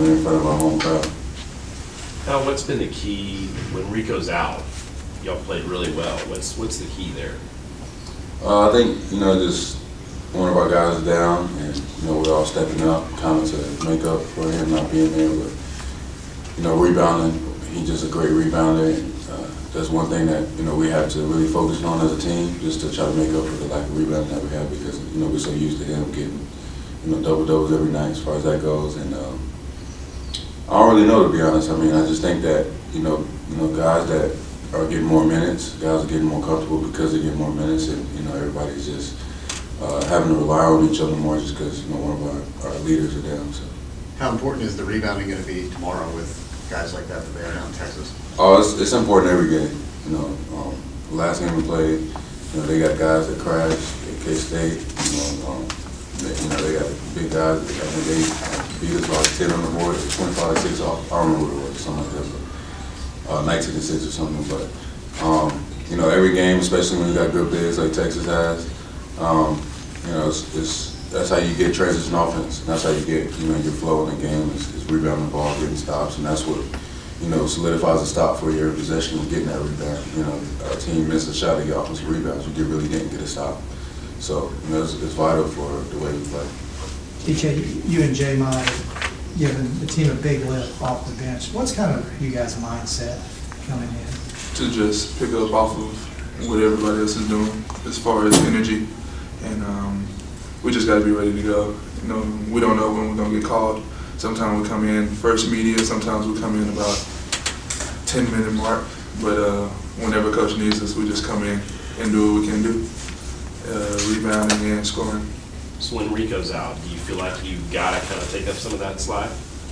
win in front of our home crowd. Now, what's been the key when Rico's out? Y'all played really well. What's the key there? I think, just one of our guys is down, and, we're all stepping up kind of to make up for him not being there. But, rebounding, he's just a great rebounder. And, that's one thing that, we have to really focus on as a team, just to try to make up for the lack of rebounding that we have because, we're so used to him getting, double-doubles every night as far as that goes. And I don't really know, to be honest. I mean, I just think that, guys that are getting more minutes, guys are getting more comfortable because they get more minutes, and, everybody's just having to rely on each other more just because, one of our leaders are down. So. How important is the rebounding going to be tomorrow with guys like that they are down in Texas? Oh, it's important every game. The last game we played, they got guys that crashed at K-State. They got big guys. They beat us like 10 on the board, 25-6 off. I don't remember what it was, something like that. But 19-6 or something. But every game, especially when you got good bigs like Texas has, that's how you get transition offense. And that's how you get your flow in the game is rebounding the ball, getting stops, and that's what solidifies a stop for your possession and getting that rebound. Our team missed a shot to get offensive rebounds. We really didn't get a stop. So it's vital for the way we play. TJ, you and Jay might have given the team a big lift off the bench. What's kind of you guys' mindset coming in? To just pick up off of what everybody else is doing as far as energy, and we just got to be ready to go. We don't know when we're going to get called. Sometimes we come in first media, sometimes we come in about 10-minute mark, but whenever coach needs us, we just come in and do what we can do, rebounding and scoring. So when Rico's out, do you feel like you got to kind of take up some of that slack?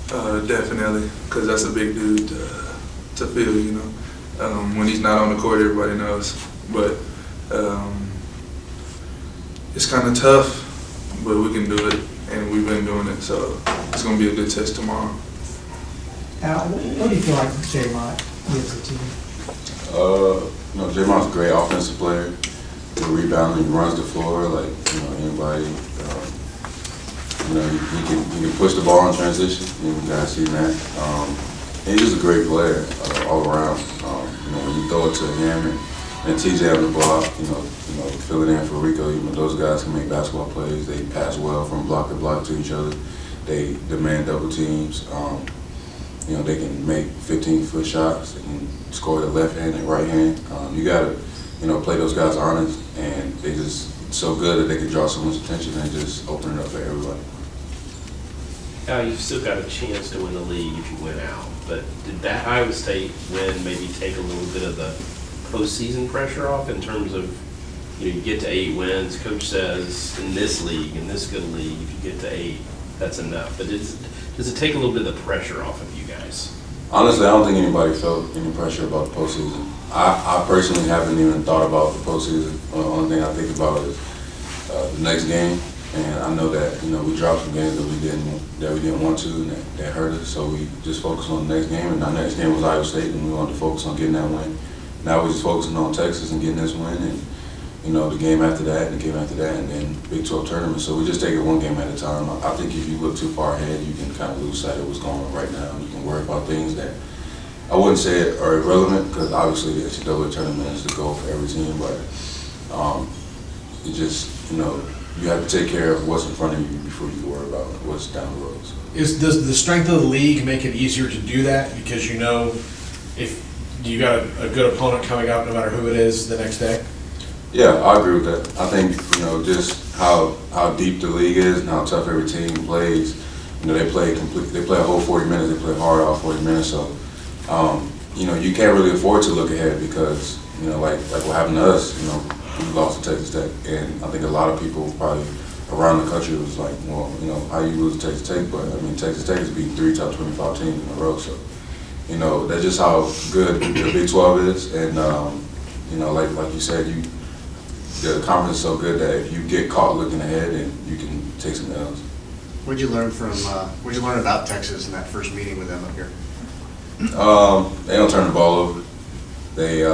Definitely, because that's a big dude to fill, when he's not on the court, everybody knows. But it's kind of tough, but we can do it, and we've been doing it, so it's going to be a good test tomorrow. Al, what do you feel like Jay might gives the team? Jay Mott's a great offensive player. He's rebounding, he runs the floor like anybody. He can push the ball in transition. You guys see that. And he's just a great player all around. When you throw it to him and TJ on the block, filling in for Rico, those guys can make basketball plays. They pass well from block to block to each other. They demand double teams. They can make 15-foot shots. They can score the left hand and right hand. You got to, play those guys honest, and they just so good that they can draw so much attention and just open it up for everybody. Now, you've still got a chance to win the league if you win out, but did that Iowa State win maybe take a little bit of the postseason pressure off in terms of, you get to 8 wins, coach says in this league, in this good league, if you get to 8, that's enough. But does it take a little bit of the pressure off of you guys? Honestly, I don't think anybody felt any pressure about the postseason. I personally haven't even thought about the postseason. The only thing I think about is the next game, and I know that we dropped some games that we didn't want to, and that hurt us. So we just focused on the next game, and our next game was Iowa State, and we wanted to focus on getting that win. Now we're just focusing on Texas and getting this win, and the game after that, and the game after that, and then Big 12 tournament. So we just take it one game at a time. I think if you look too far ahead, you can kind of lose sight of what's going on right now, and you can worry about things that I wouldn't say are irrelevant, because obviously the NCAA tournament is the goal for every team, but it just, you have to take care of what's in front of you before you can worry about what's down the road. So. Does the strength of the league make it easier to do that, because if you got a good opponent coming up no matter who it is the next day? Yeah, I agree with that. I think, just how deep the league is and how tough every team plays. They play a whole 40 minutes, they play hard all 40 minutes, so you can't really afford to look ahead because, like what happened to us, we lost to Texas Tech, and I think a lot of people probably around the country was like, well, how you lose to Texas Tech, but I mean, Texas Tech has beat 3 top 25 teams in a row, so, that's just how good the Big 12 is, and, like you said, the conference is so good that if you get caught looking ahead, then you can take some L's. What'd you learn about Texas in that first meeting with them up here? They don't turn the ball over. They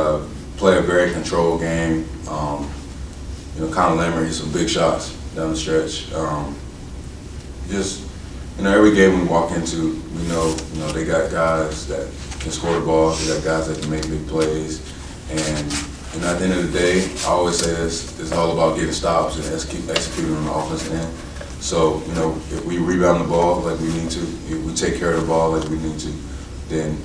play a very controlled game. Conor Lammer hits some big shots down the stretch. Just every game we walk into, we know, they got guys that can score the ball, they got guys that can make big plays, and at the end of the day, I always say this, it's all about getting stops and executing on the offensive end. So, if we rebound the ball like we need to, if we take care of the ball like we need to, then,